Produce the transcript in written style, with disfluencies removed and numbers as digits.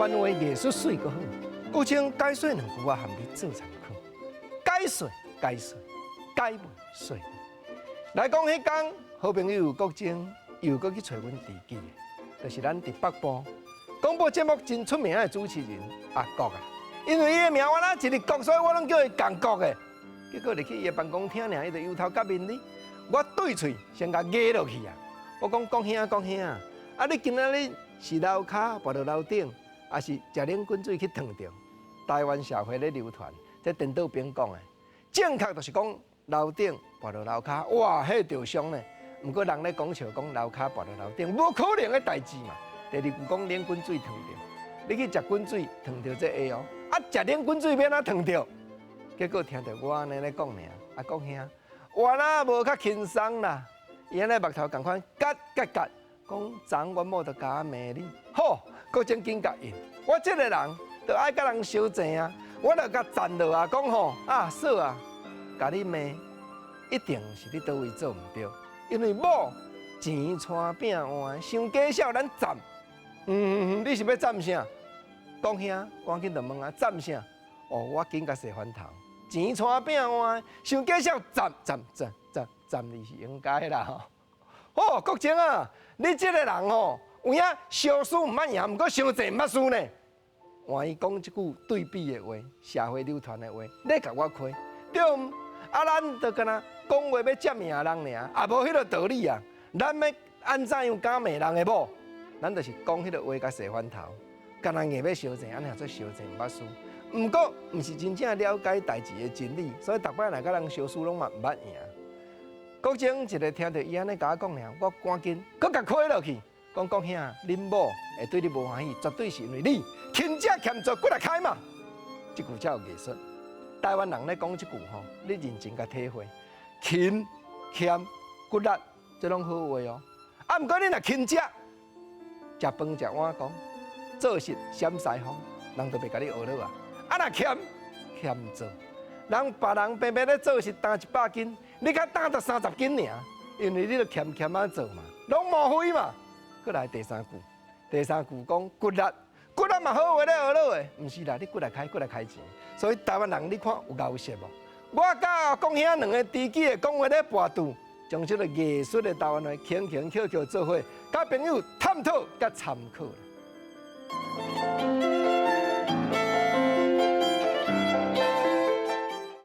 湾话艺术水阁好，有请解说两句话含你做参考。解说，解袂说。来讲迄天，好朋友国精又搁去找阮知己的，就是咱伫北部广播节目真出名的主持人阿国啊。因为伊的名我哪一日国，所以我拢叫伊共国的。结果入去伊的办公厅尔，伊就由头甲面哩，我对喙先甲压落去啊！我讲讲兄，啊你今仔日是楼骹跋到楼顶，还是食冷滚水去烫着？台湾社会咧流传，这颠倒边讲的，正确就是讲楼顶跋到楼骹，哇，迄着伤呢。毋过人咧讲笑讲楼骹跋到楼顶，无可能的代志嘛。第二句讲冷滚水烫着，你去食滚水烫着这会哦，啊食冷滚水要哪烫着？结果听到我安尼咧讲尔，啊讲兄，我哪无较轻松啦？伊安尼目头共款夹，讲昨我某着甲我骂你，好，搁正经甲应。我这个人着爱甲人相济啊，我着甲赞落啊，讲吼啊嫂啊，甲你骂，一定是你倒位做毋对，因为某钱带饼换，伤假笑咱赞。你是要赞啥？讲兄，赶紧着问啊，赞啥？哦，我紧甲洗翻头，钱带饼换，伤假笑赞你是应该啦吼。哦，国精啊，你这个人吼，有影小输毋捌赢，毋过伤济毋捌输呢。换伊讲即句对比的话，社会流传的话，你甲我亏，对毋？啊，咱着干那讲话要占赢人尔，也无迄个道理啊。咱要安怎样敢骂人的某？咱就是讲迄个话甲洗翻头，干那硬要相争，安尼也做相争毋捌输。毋过，毋是真正了解代志的真理，所以逐摆来甲人相输拢嘛毋捌赢。国精一个听到伊安尼甲我讲尔，我赶紧搁甲开落去，讲兄，恁某会对你无欢喜，绝对是因为你勤者俭做，骨力开嘛。即句才有艺术。台湾人咧讲即句吼，你认真甲体会，勤俭骨力，这拢好话哦。啊，毋过你若勤者，食饭食碗讲，做事闪西风，人都袂甲你学落啊。啊，若欠做，人别人平平咧做是担100斤。你甲担着30斤尔，因为你著欠啊做嘛，拢无非嘛。再来第三句讲骨力嘛好话咧学落的，毋是啦，你骨力开钱。所以台湾人你看有够熟无？我甲讲兄两个知己的讲话咧跋拄，将这个艺术的台湾话轻巧做伙，甲朋友探讨甲参考。